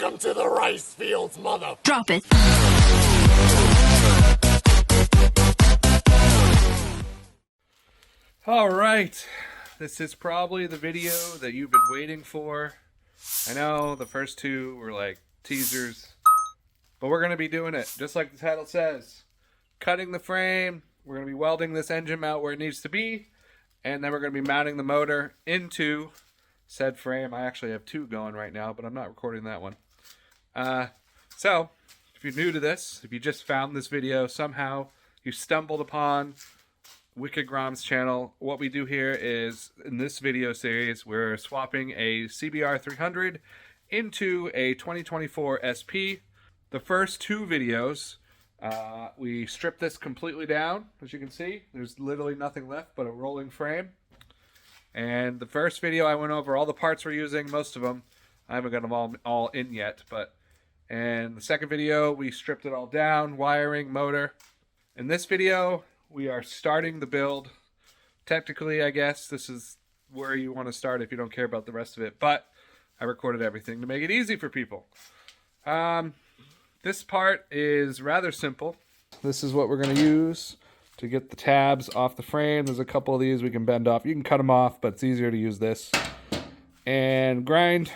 Welcome to the rice fields, mother. Drop it. All right, this is probably the video that you've been waiting for. I know the first two were like teasers, but we're going to be doing it just like the title says. Cutting the frame, we're going to be welding this engine mount where it needs to be, and then we're going to be mounting the motor into said frame. I actually have two going right now, but I'm not recording that one. So, if you're new to this, if you just found this video, somehow you stumbled upon WickedGrom's channel, what we do here is, in this video series, we're swapping a CBR300 into a 2024 SP. The first two videos, we stripped this completely down. As you can see, there's literally nothing left but a rolling frame. And the first video, I went over all the parts we're using, most of them. I haven't got them all in yet, but... And the second video, we stripped it all down, wiring, motor. In this video, we are starting the build. Technically, I guess this is where you want to start if you don't care about the rest of it, but I recorded everything to make it easy for people. This part is rather simple. This is what we're going to use to get the tabs off the frame. There's a couple of these we can bend off. You can cut them off, but it's easier to use this. And grind.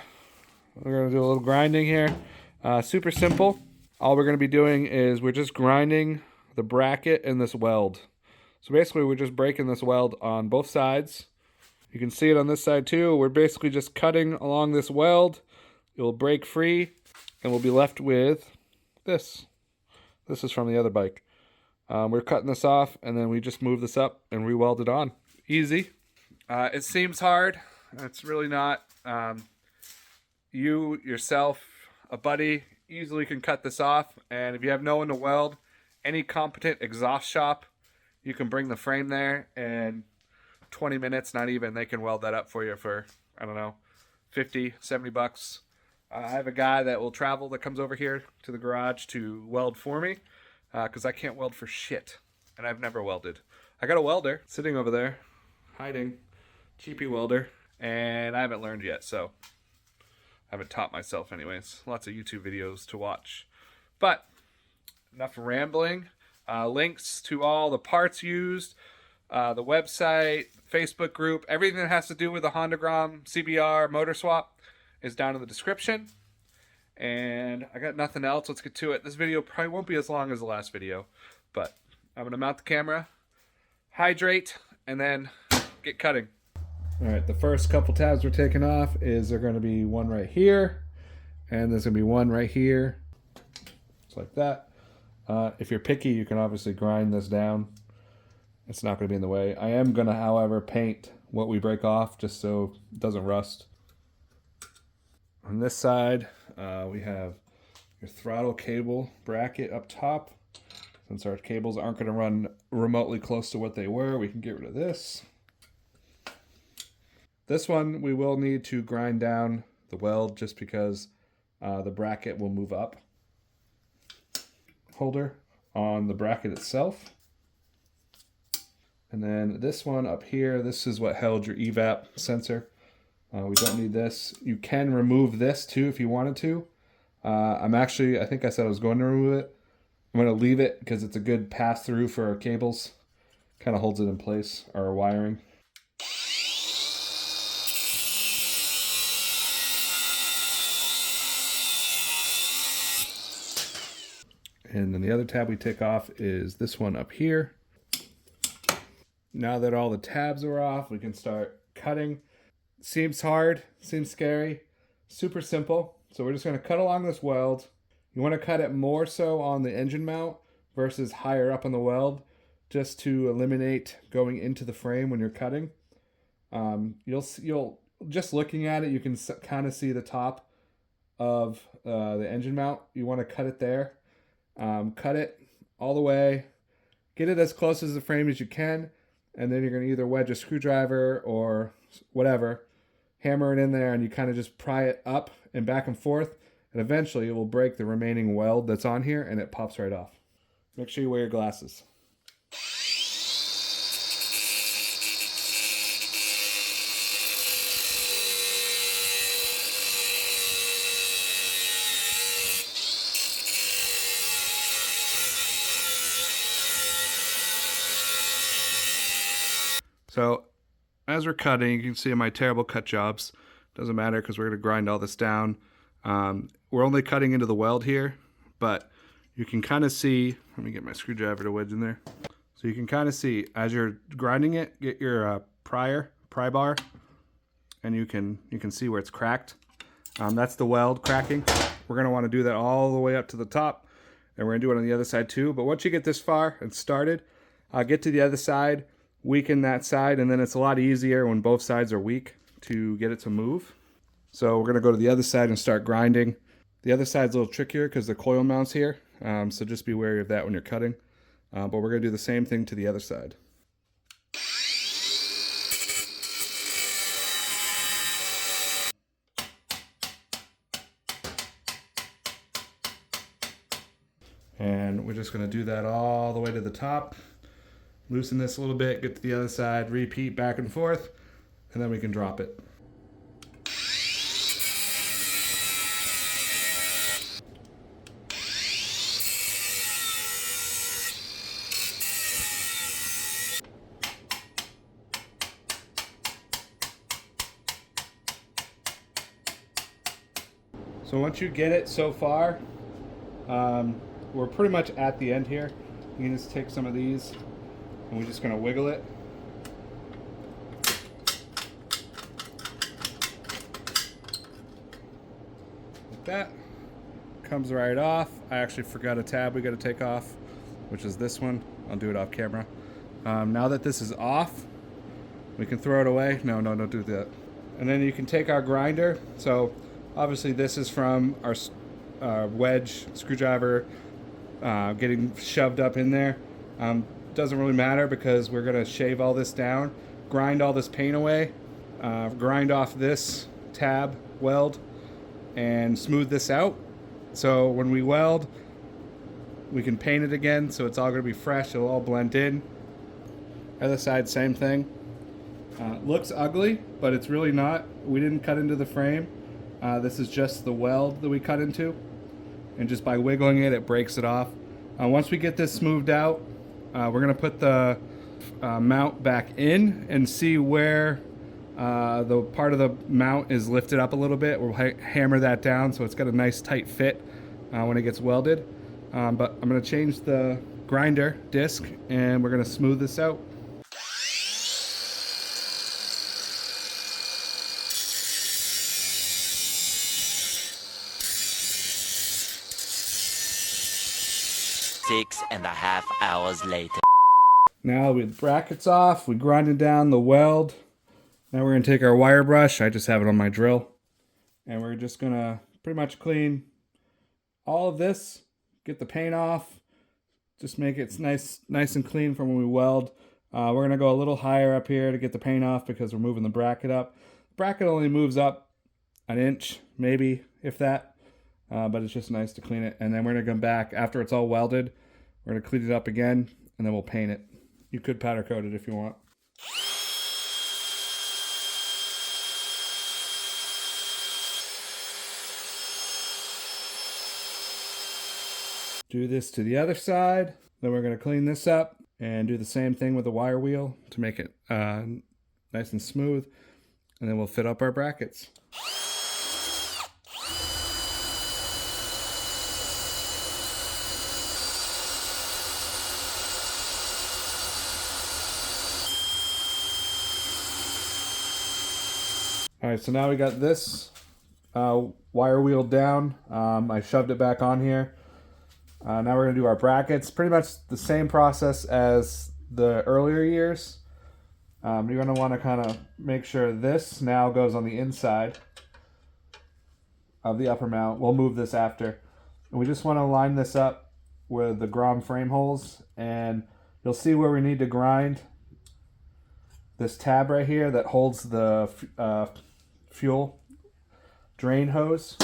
We're going to do a little grinding here. Super simple. All we're going to be doing is we're just grinding the bracket and this weld. So basically we're just breaking this weld on both sides. You can see it on this side too. We're basically just cutting along this weld. It will break free and we'll be left with this. This is from the other bike. We're cutting this off and then we just move this up and re-weld it on. Easy. It seems hard. It's really not. You, yourself, a buddy easily can cut this off, and if you have no one to weld, any competent exhaust shop, you can bring the frame there, and 20 minutes, not even, they can weld that up for you for, I don't know, 50, 70 bucks. I have a guy that will travel that comes over here to the garage to weld for me, because I can't weld for shit, and I've never welded. I got a welder sitting over there, hiding, cheapy welder, and I haven't learned yet, so I haven't taught myself anyways. Lots of YouTube videos to watch. But enough rambling. Links to all the parts used, the website, Facebook group, everything that has to do with the Honda Grom CBR motor swap is down in the description. And I got nothing else. Let's get to it. This video probably won't be as long as the last video, but I'm going to mount the camera, hydrate, and then get cutting. All right, the first couple tabs we're taking off is there going to be one right here, and there's going to be one right here, just like that. If you're picky, you can obviously grind this down. It's not going to be in the way. I am going to, however, paint what we break off just so it doesn't rust. On this side, we have your throttle cable bracket up top. Since our cables aren't going to run remotely close to what they were, we can get rid of this. This one, we will need to grind down the weld just because the bracket will move up. Holder on the bracket itself. And then this one up here, this is what held your evap sensor. We don't need this. You can remove this too if you wanted to. I think I said I was going to remove it. I'm going to leave it because it's a good pass through for our cables. Kind of holds it in place, our wiring. And then the other tab we take off is this one up here. Now that all the tabs are off, we can start cutting. Seems hard, seems scary, super simple. So we're just going to cut along this weld. You want to cut it more so on the engine mount versus higher up on the weld, just to eliminate going into the frame when you're cutting. You'll just looking at it, you can kind of see the top of the engine mount. You want to cut it there. Cut it all the way, get it as close as the frame as you can, and then you're going to either wedge a screwdriver or whatever, hammer it in there, and you kind of just pry it up and back and forth, and eventually it will break the remaining weld that's on here and it pops right off. Make sure you wear your glasses. as we're cutting, you can see my terrible cut jobs. Doesn't matter because we're going to grind all this down. We're only cutting into the weld here, but you can kind of see, let me get my screwdriver to wedge in there. So you can kind of see as you're grinding it, get your pry bar, and you can see where it's cracked. That's the weld cracking. We're going to want to do that all the way up to the top, and we're going to do it on the other side too. But once you get this far and started, get to the other side, weaken that side, and then it's a lot easier when both sides are weak to get it to move. So we're going to go to the other side and start grinding. The other side's a little trickier because the coil mount's here, so just be wary of that when you're cutting. But we're going to do the same thing to the other side. And we're just going to do that all the way to the top. Loosen this a little bit, get to the other side, repeat back and forth, and then we can drop it. So once you get it so far, we're pretty much at the end here. You can just take some of these and we're just going to wiggle it. Like that. Comes right off. I actually forgot a tab we got to take off, which is this one. I'll do it off camera. Now that this is off, we can throw it away. No, don't do that. And then you can take our grinder. So obviously this is from our wedge screwdriver getting shoved up in there. Doesn't really matter because we're going to shave all this down, grind all this paint away, grind off this tab weld, and smooth this out. So when we weld, we can paint it again, so it's all going to be fresh. It'll all blend in. Other side, same thing. Looks ugly, but it's really not. We didn't cut into the frame. This is just the weld that we cut into, and just by wiggling it, it breaks it off. Once we get this smoothed out, we're going to put the mount back in and see where the part of the mount is lifted up a little bit. We'll hammer that down so it's got a nice tight fit when it gets welded. But I'm going to change the grinder disc and we're going to smooth this out. Six and a half hours later. Now with brackets off, we grinded down the weld. Now we're going to take our wire brush. I just have it on my drill. And we're just going to pretty much clean all of this, get the paint off, just make it nice and clean from when we weld. We're going to go a little higher up here to get the paint off because we're moving the bracket up. The bracket only moves up an inch, maybe, if that. But it's just nice to clean it. And then we're going to come back after it's all welded. We're going to clean it up again, and then we'll paint it. You could powder coat it if you want. Do this to the other side. Then we're going to clean this up and do the same thing with the wire wheel to make it nice and smooth. And then we'll fit up our brackets. Alright, so now we got this wire wheel down. I shoved it back on here. Now we're going to do our brackets. Pretty much the same process as the earlier years. You're going to want to kind of make sure this now goes on the inside of the upper mount. We'll move this after. And we just want to line this up with the Grom frame holes. And you'll see where we need to grind this tab right here that holds the fuel drain hose.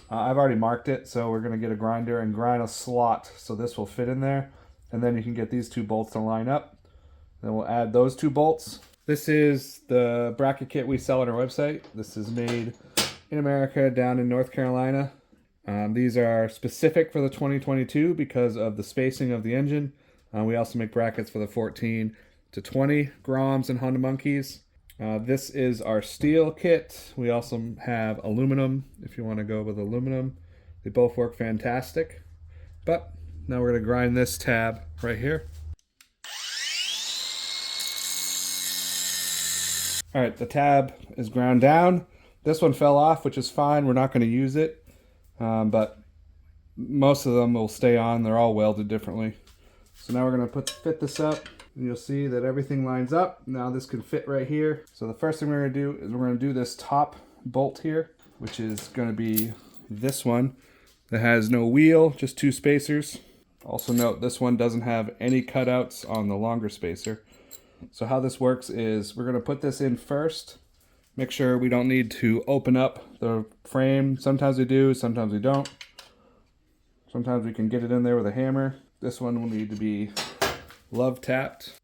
I've already marked it, so we're going to get a grinder and grind a slot so this will fit in there. And then you can get these two bolts to line up. Then we'll add those two bolts. This is the bracket kit we sell on our website. This is made in America down in North Carolina. These are specific for the 2022 because of the spacing of the engine. We also make brackets for the 14 to 20 Groms and Honda Monkeys. This is our steel kit. We also have aluminum if you want to go with aluminum. They both work fantastic. But now we're going to grind this tab right here. All right, the tab is ground down. This one fell off, which is fine. We're not going to use it, but most of them will stay on. They're all welded differently. So now we're going to fit this up, and you'll see that everything lines up. Now this can fit right here. So the first thing we're going to do is we're going to do this top bolt here, which is going to be this one that has no wheel, just 2 spacers. Also note this one doesn't have any cutouts on the longer spacer. So how this works is we're going to put this in first. Make sure we don't need to open up the frame. Sometimes we do, sometimes we don't. Sometimes we can get it in there with a hammer. This one will need to be love tapped.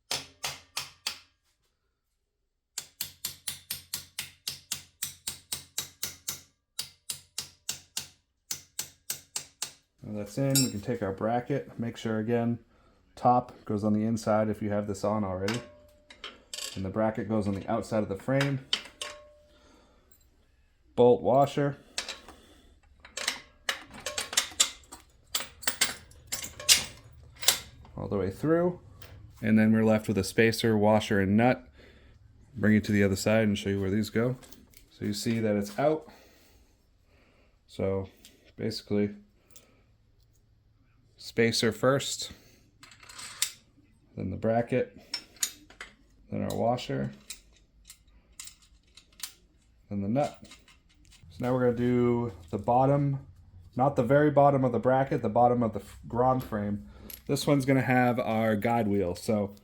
Now that's in. We can take our bracket. Make sure again, top goes on the inside if you have this on already. And the bracket goes on the outside of the frame. Bolt washer. All the way through. And then we're left with a spacer, washer, and nut. Bring it to the other side and show you where these go. So you see that it's out. So basically, spacer first, then the bracket, then our washer, then the nut. So now we're going to do the bottom, not the very bottom of the bracket, the bottom of the Grom frame. This one's going to have our guide wheel. So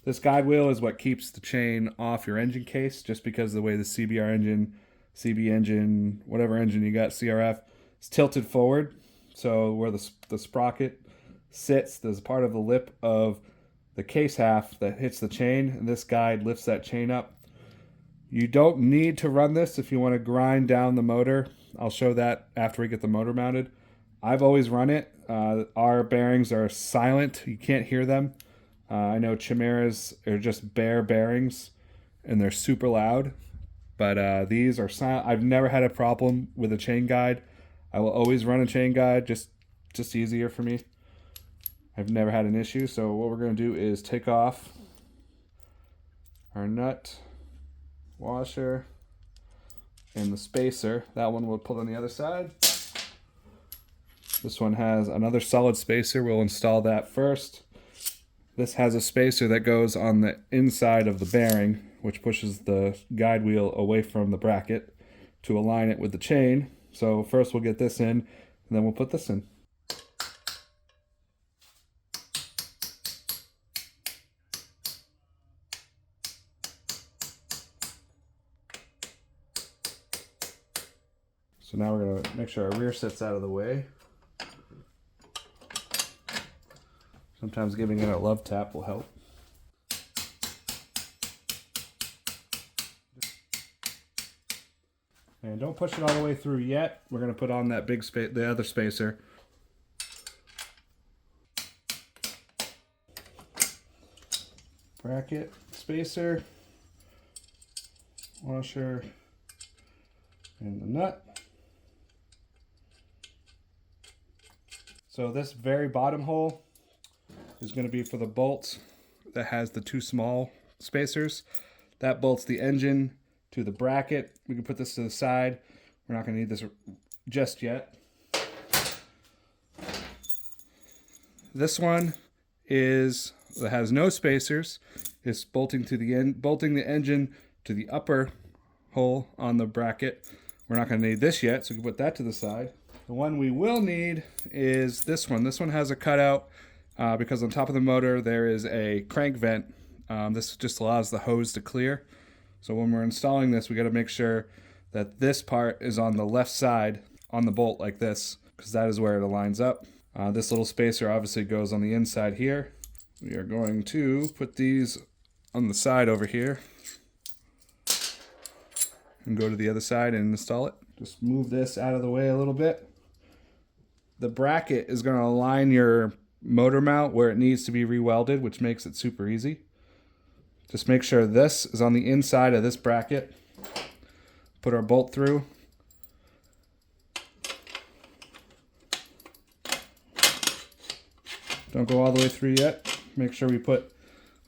this guide wheel is what keeps the chain off your engine case, just because of the way the CBR engine, CB engine, whatever engine you got, CRF, is tilted forward. So where the sprocket sits, there's part of the lip of the case half that hits the chain, and this guide lifts that chain up. You don't need to run this if you want to grind down the motor. I'll show that after we get the motor mounted. I've always run it. Our bearings are silent. You can't hear them. I know Chimeras are just bare bearings, and they're super loud. But these are silent. I've never had a problem with a chain guide. I will always run a chain guide, just easier for me. I've never had an issue. So what we're going to do is take off our nut, washer, and the spacer. That one we'll put on the other side. This one has another solid spacer. We'll install that first. This has a spacer that goes on the inside of the bearing, which pushes the guide wheel away from the bracket to align it with the chain. So first we'll get this in, and then we'll put this in. So now we're going to make sure our rear set's out of the way. Sometimes giving it a love tap will help. And don't push it all the way through yet. We're going to put on that big the other spacer. Bracket, spacer, washer, and the nut. So this very bottom hole is going to be for the bolt that has the 2 small spacers. That bolts the engine to the bracket. We can put this to the side. We're not going to need this just yet. This one that has no spacers, is bolting the engine to the upper hole on the bracket. We're not going to need this yet, so we can put that to the side. The one we will need is this one. This one has a cutout because on top of the motor there is a crank vent. This just allows the hose to clear. So when we're installing this, we got to make sure that this part is on the left side on the bolt like this, because that is where it aligns up. This little spacer obviously goes on the inside here. We are going to put these on the side over here and go to the other side and install it. Just move this out of the way a little bit. The bracket is going to align your motor mount where it needs to be re-welded, which makes it super easy. Just make sure this is on the inside of this bracket. Put our bolt through. Don't go all the way through yet. Make sure we put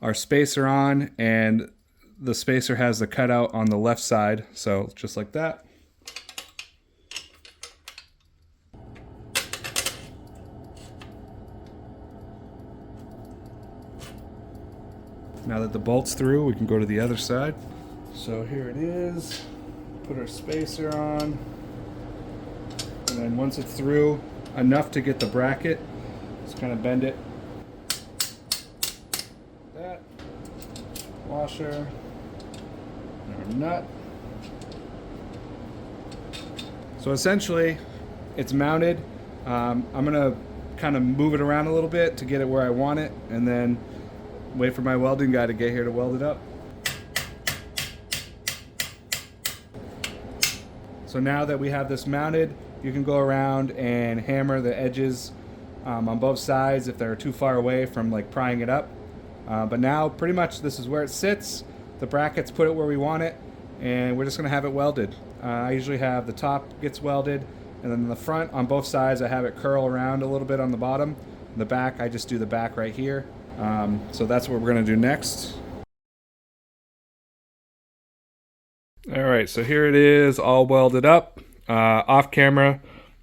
our spacer on, and the spacer has the cutout on the left side, so just like that. Now that the bolt's through, we can go to the other side. So here it is. Put our spacer on. And then once it's through, enough to get the bracket, just kind of bend it. That. Washer. Our nut. So essentially, it's mounted. I'm gonna kind of move it around a little bit to get it where I want it, and then wait for my welding guy to get here to weld it up. So now that we have this mounted, you can go around and hammer the edges on both sides if they're too far away from like prying it up. But now pretty much this is where it sits. The brackets put it where we want it, and we're just gonna have it welded. I usually have the top gets welded, and then the front on both sides I have it curl around a little bit on the bottom. The back, I just do the back right here. So that's what we're going to do next. Alright, so here it is all welded up. Off camera,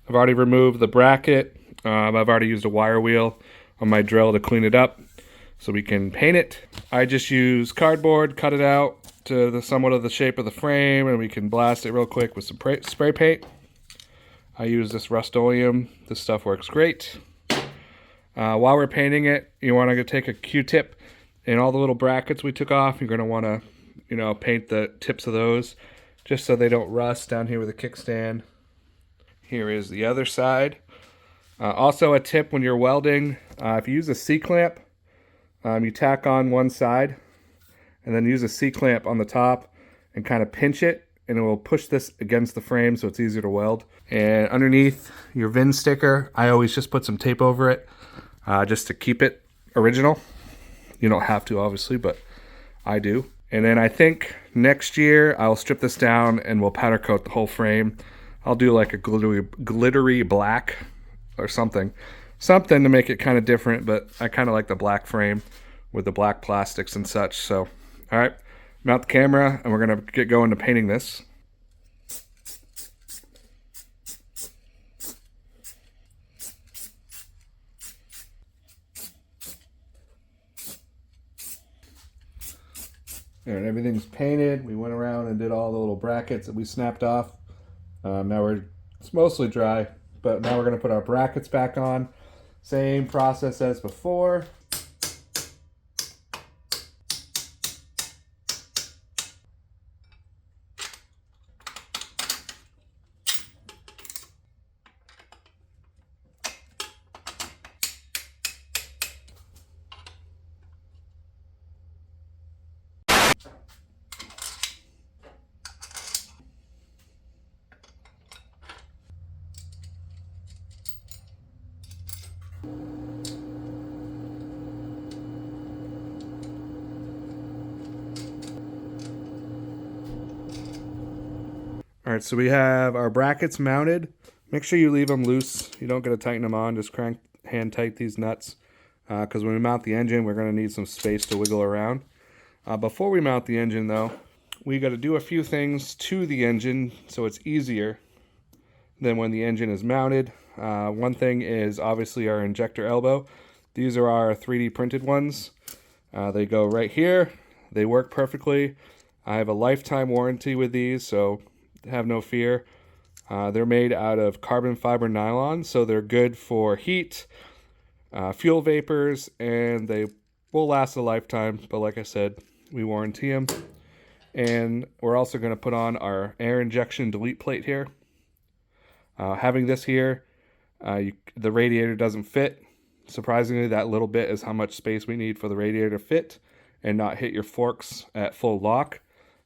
I've already removed the bracket. I've already used a wire wheel on my drill to clean it up so we can paint it. I just use cardboard, cut it out to somewhat of the shape of the frame, and we can blast it real quick with some spray paint. I use this Rust-Oleum. This stuff works great. While we're painting it, you want to take a Q-tip and all the little brackets we took off. You're going to want to, paint the tips of those just so they don't rust down here with the kickstand. Here is the other side. Also a tip when you're welding, if you use a C-clamp, you tack on one side and then use a C-clamp on the top and kind of pinch it, and it will push this against the frame so it's easier to weld. And underneath your VIN sticker, I always just put some tape over it. Just to keep it original. You don't have to, obviously, but I do. And then I think next year I'll strip this down and we'll powder coat the whole frame. I'll do like a glittery black or something to make it kind of different, but I kind of like the black frame with the black plastics and such. So, all right, mount the camera and we're going to get going to painting this. And everything's painted. We went around and did all the little brackets that we snapped off. Now it's mostly dry, but now we're going to put our brackets back on. Same process as before. All right, so we have our brackets mounted. Make sure you leave them loose. You don't got to tighten them on. Just crank hand tight these nuts, because when we mount the engine, we're going to need some space to wiggle around. Before we mount the engine, though, we got to do a few things to the engine so it's easier than when the engine is mounted. One thing is obviously our injector elbow. These are our 3D printed ones. They go right here. They work perfectly. I have a lifetime warranty with these, so have no fear. They're made out of carbon fiber nylon, so they're good for heat, fuel vapors, and they will last a lifetime. But like I said, we warranty them. And we're also going to put on our air injection delete plate here. Having this here, the radiator doesn't fit. Surprisingly, that little bit is how much space we need for the radiator to fit and not hit your forks at full lock.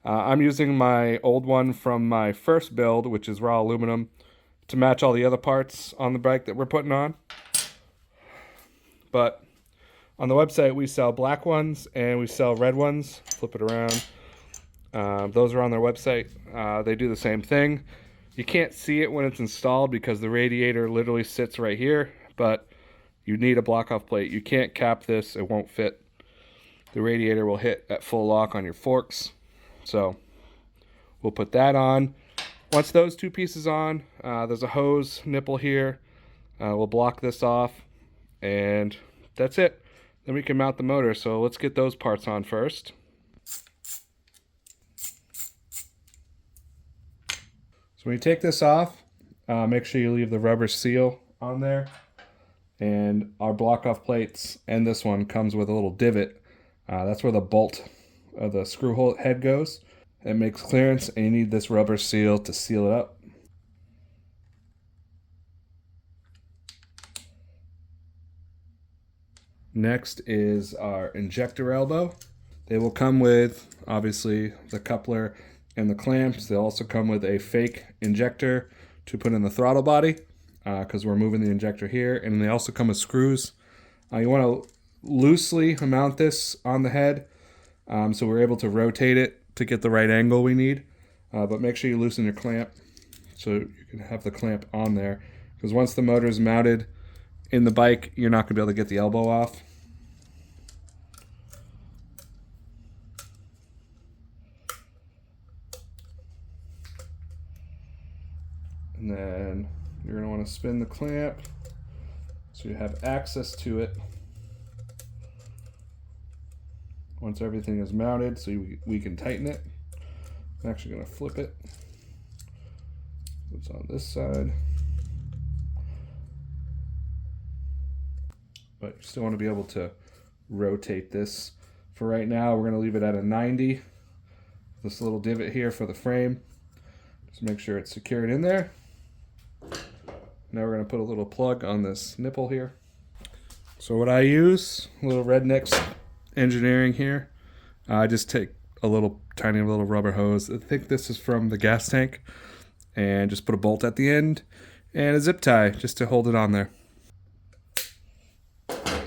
I'm using my old one from my first build, which is raw aluminum, to match all the other parts on the bike that we're putting on. But On the website, we sell black ones and we sell red ones. Flip it around. Those are on their website. They do the same thing. You can't see it when it's installed because the radiator literally sits right here, but you need a block-off plate. You can't cap this. It won't fit. The radiator will hit at full lock on your forks. So we'll put that on. Once those two pieces on, there's a hose nipple here. We'll block this off, and that's it. Then we can mount the motor. So let's get those parts on first. So when you take this off, make sure you leave the rubber seal on there. And our block-off plates and this one comes with a little divot. That's where the bolt of the screw hole head goes. It makes clearance, and you need this rubber seal to seal it up. Next is our injector elbow. They will come with, obviously, the coupler and the clamps. They'll also come with a fake injector to put in the throttle body because we're moving the injector here. And they also come with screws. You want to loosely mount this on the head so we're able to rotate it to get the right angle we need. But make sure you loosen your clamp so you can have the clamp on there. Because once the motor is mounted in the bike, you're not going to be able to get the elbow off. And then you're going to want to spin the clamp so you have access to it once everything is mounted so we can tighten it. I'm actually going to flip it. It's on this side. But you still want to be able to rotate this. For right now, we're going to leave it at a 90. This little divot here for the frame. Just make sure it's secured in there. Now we're going to put a little plug on this nipple here. So what I use, a little Rednex engineering here. I just take a little tiny little rubber hose. I think this is from the gas tank. And just put a bolt at the end and a zip tie just to hold it on there.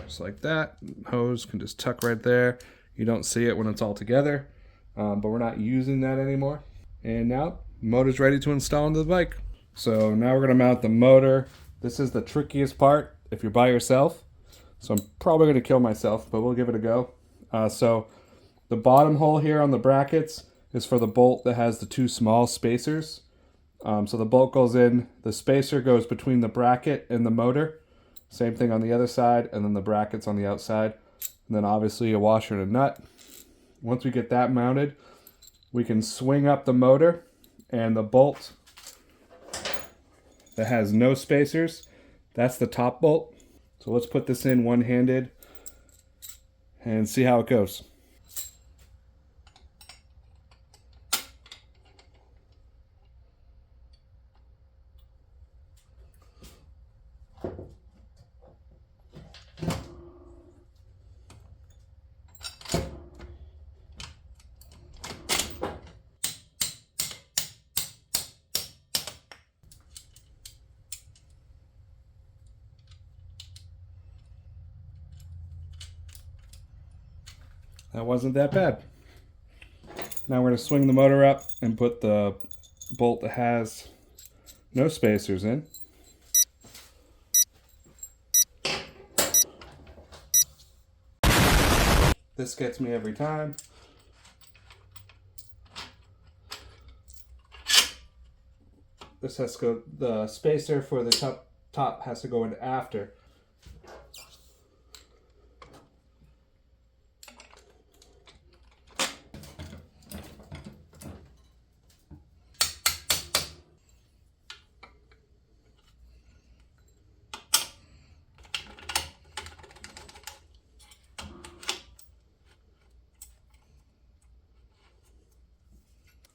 Just like that. Hose can just tuck right there. You don't see it when it's all together, but we're not using that anymore. And now the motor's ready to install into the bike. So now we're going to mount the motor. This is the trickiest part if you're by yourself. So I'm probably going to kill myself, but we'll give it a go. So the bottom hole here on the brackets is for the bolt that has the two small spacers. So the bolt goes in, the spacer goes between the bracket and the motor. Same thing on the other side, and then the brackets on the outside. And then obviously a washer and a nut. Once we get that mounted, we can swing up the motor, and the bolt that has no spacers, that's the top bolt. So let's put this in one-handed and see how it goes. That wasn't that bad. Now we're going to swing the motor up and put the bolt that has no spacers in. This gets me every time. This has to go, the spacer for the top has to go in after.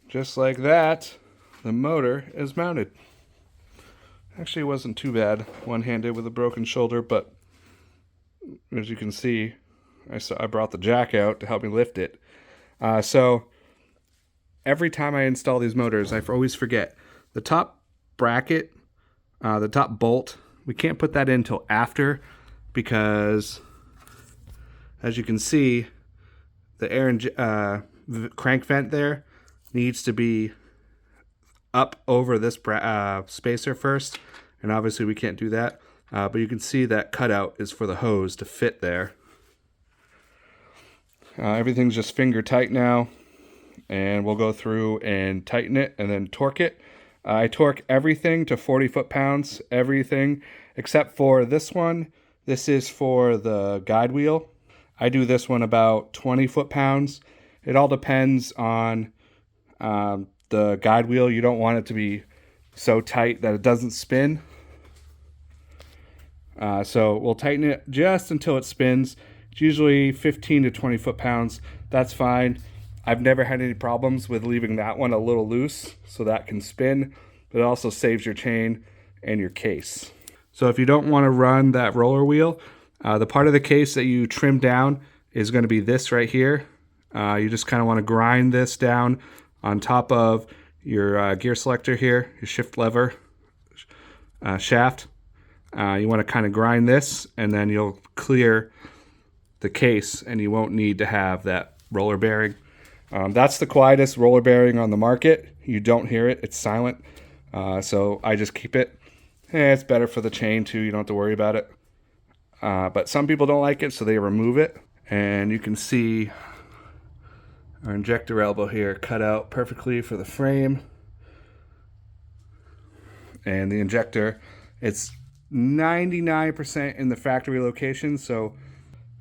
Just like that, the motor is mounted. Actually, it wasn't too bad, one-handed with a broken shoulder, but as you can see, I brought the jack out to help me lift it. So every time I install these motors, I always forget the top bracket, the top bolt. We can't put that in until after because as you can see, the crank vent there needs to be up over this spacer first, and obviously we can't do that, but you can see that cutout is for the hose to fit there. Everything's just finger tight now, and we'll go through and tighten it and then torque it. I torque everything to 40 foot-pounds, everything except for this one. This is for the guide wheel. I do this one about 20 foot-pounds. It all depends on the guide wheel. You don't want it to be so tight that it doesn't spin. So we'll tighten it just until it spins. It's usually 15 to 20 foot-pounds. That's fine. I've never had any problems with leaving that one a little loose so that can spin, but it also saves your chain and your case. So if you don't want to run that roller wheel, the part of the case that you trim down is going to be this right here. You just kind of want to grind this down on top of your gear selector here, your shift lever shaft. You want to kind of grind this, and then you'll clear the case and you won't need to have that roller bearing. That's the quietest roller bearing on the market. You don't hear it, it's silent. So I just keep it. It's better for the chain too, you don't have to worry about it. But some people don't like it, so they remove it. And you can see our injector elbow here cut out perfectly for the frame. And the injector, it's 99% in the factory location, so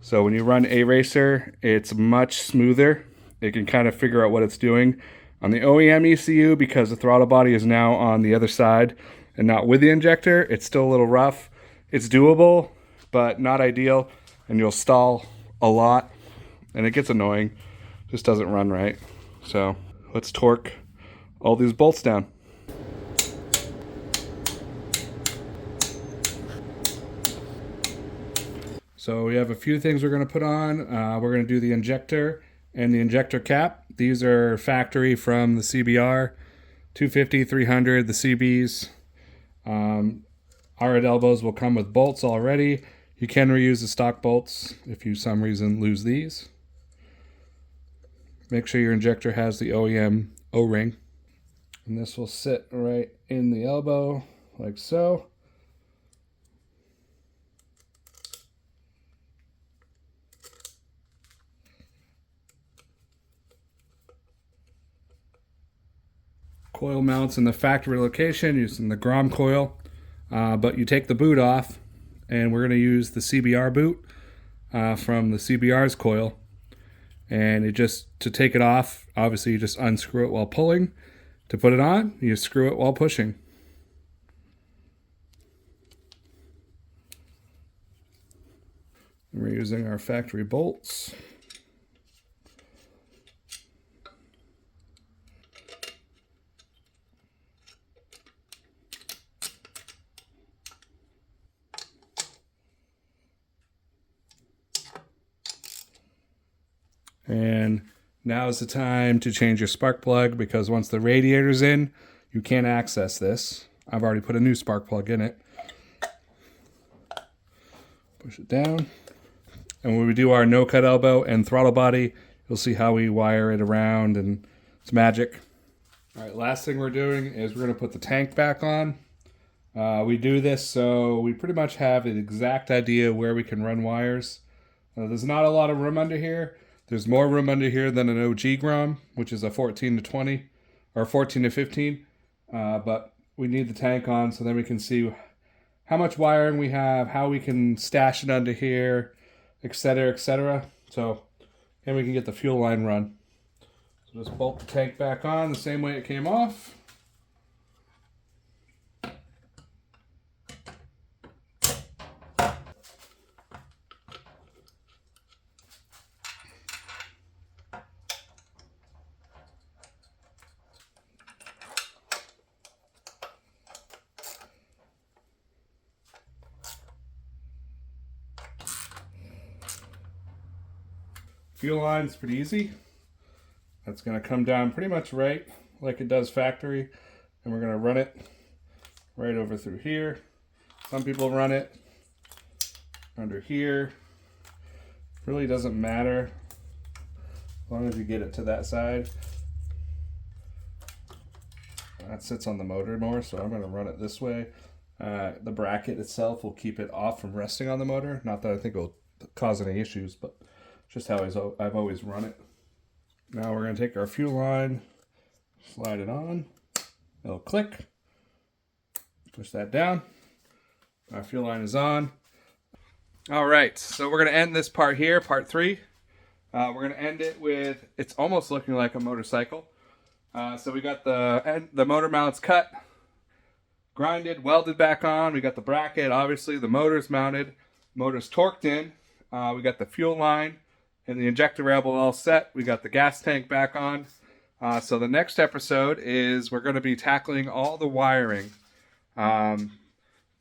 when you run Aracer, it's much smoother. It can kind of figure out what it's doing. On the OEM ECU, because the throttle body is now on the other side and not with the injector, it's still a little rough. It's doable, but not ideal, and you'll stall a lot, and it gets annoying. Just doesn't run right. So let's torque all these bolts down. So we have a few things we're going to put on. We're going to do the injector and the injector cap. These are factory from the CBR 250, 300, the CBs. Our elbows will come with bolts already. You can reuse the stock bolts if you, for some reason, lose these. Make sure your injector has the OEM O-ring. And this will sit right in the elbow, like so. Coil mounts in the factory location using the Grom coil, but you take the boot off, and we're going to use the CBR boot from the CBR's coil. And to take it off, obviously you just unscrew it while pulling. To put it on, you screw it while pushing. And we're using our factory bolts. And now is the time to change your spark plug, because once the radiator's in, you can't access this. I've already put a new spark plug in it. Push it down. And when we do our no-cut elbow and throttle body, you'll see how we wire it around, and it's magic. All right, last thing we're doing is we're going to put the tank back on. We do this so we pretty much have an exact idea where we can run wires. There's not a lot of room under here. There's more room under here than an OG Grom, which is a 14 to 20 or 14 to 15. But we need the tank on so then we can see how much wiring we have, how we can stash it under here, etc., etc. So, and we can get the fuel line run. So just bolt the tank back on the same way it came off. Fuel line is pretty easy. That's going to come down pretty much right like it does factory, and we're going to run it right over through here. Some people run it under here, Really doesn't matter as long as you get it to that side. That sits on the motor more, so I'm going to run it this way. The bracket itself will keep it off from resting on the motor. Not that I think it will cause any issues, but just how I've always run it. Now we're going to take our fuel line, slide it on. It'll click. Push that down. Our fuel line is on. All right, so we're going to end this part here, part 3. We're going to end it with, it's almost looking like a motorcycle. So we got the motor mounts cut, grinded, welded back on. We got the bracket, obviously the motor's mounted, motor's torqued in. We got the fuel line and the injector elbow all set. We got the gas tank back on. So the next episode is we're going to be tackling all the wiring, the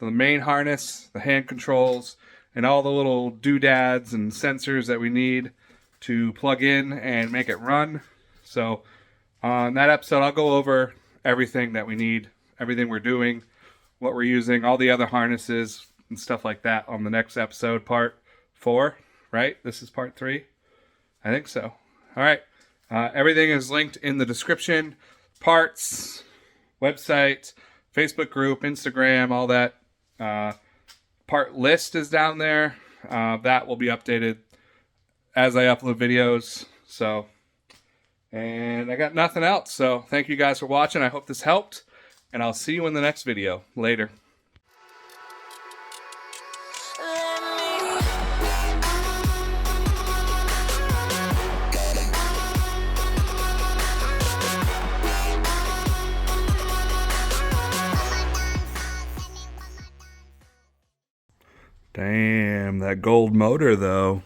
main harness, the hand controls, and all the little doodads and sensors that we need to plug in and make it run. So on that episode, I'll go over everything that we need, everything we're doing, what we're using, all the other harnesses and stuff like that on the next episode, part 4, right? This is part 3? I think so. All right. Everything is linked in the description. Parts, website, Facebook group, Instagram, all that. Part list is down there. That will be updated as I upload videos. So, and I got nothing else. So thank you guys for watching. I hope this helped. And I'll see you in the next video. Later. Damn, that gold motor though.